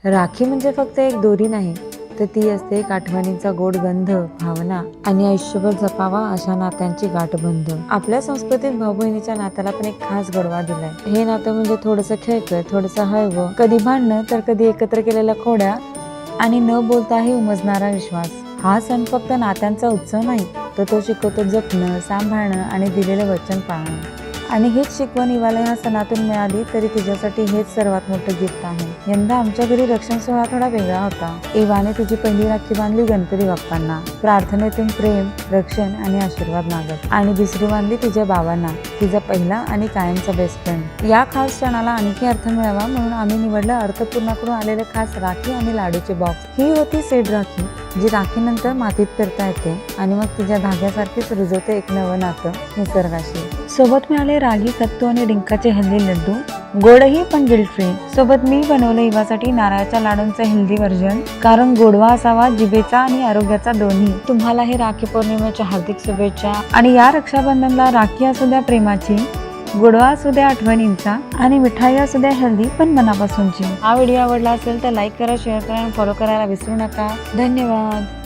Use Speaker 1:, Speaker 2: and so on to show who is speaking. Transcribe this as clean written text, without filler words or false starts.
Speaker 1: राखी म्हणजे फक्त एक दोरी नाही, तर ती असते एक आठवणींचा गोड गंध, भावना आणि आयुष्यभर जपावा अशा नात्यांची गाठबंध. आपल्या संस्कृतीत भाऊ बहिणीच्या नात्याला पण एक खास गोडवा दिलाय. हे नातं म्हणजे थोडंसं खेळकर, थोडंसं हळवं, कधी भांडणं तर कधी एकत्र केलेल्या खोड्या आणि न बोलताही उमजणारा विश्वास. हा सण फक्त नात्यांचा उत्सव नाही, तर तो शिकवतो जपणं, सांभाळणं आणि दिलेलं वचन पाळणं. आणि हीच शिकवण इवाला ह्या सणातून मिळाली तरी तिच्यासाठी हेच सर्वात मोठं गिफ्ट आहे. यंदा आमच्या घरी रक्षण सोहळा थोडा वेगळा होता. इवाने तिची पहिली राखी बांधली गणपती बाप्पांना, प्रार्थनेतून प्रेम, रक्षण आणि आशीर्वाद मागत, आणि दुसरी बांधली तिच्या बाबांना, तिचा पहिला आणि कायमचा बेस्ट फ्रेंड. या खास क्षणाला आणखी अर्थ मिळावा म्हणून आम्ही निवडलं अर्थपूर्णाकडून आलेले खास राखी आणि लाडूचे बॉक्स. ही होती सेड राखी, जी राखीनंतर मातीत पेरता येते आणि मग तिच्या धाग्यासारखीच रुजवते एक नवं नातं निसर्गाशी. सोबत मिळाले रागी, सत्तू आणि डिंकाचे हेल्दी लड्डू, गोडही पण गिल्ट फ्री. सोबत मी बनवलं इवासाठी नारळाच्या लाडूंचं हेल्दी व्हर्जन, कारण गोडवा असावा जिभेचा आणि आरोग्याचा दोन्ही. तुम्हाला हे राखी पौर्णिमेच्या हार्दिक शुभेच्छा. आणि या रक्षाबंधनला राखी असू द्या प्रेमाची, गोडवा असू द्या आठवणींचा आणि मिठाई असू द्या हेल्दी पण मनापासूनची. हा व्हिडिओ आवडला असेल तर लाईक करा, शेअर करा आणि फॉलो करायला विसरू नका. धन्यवाद.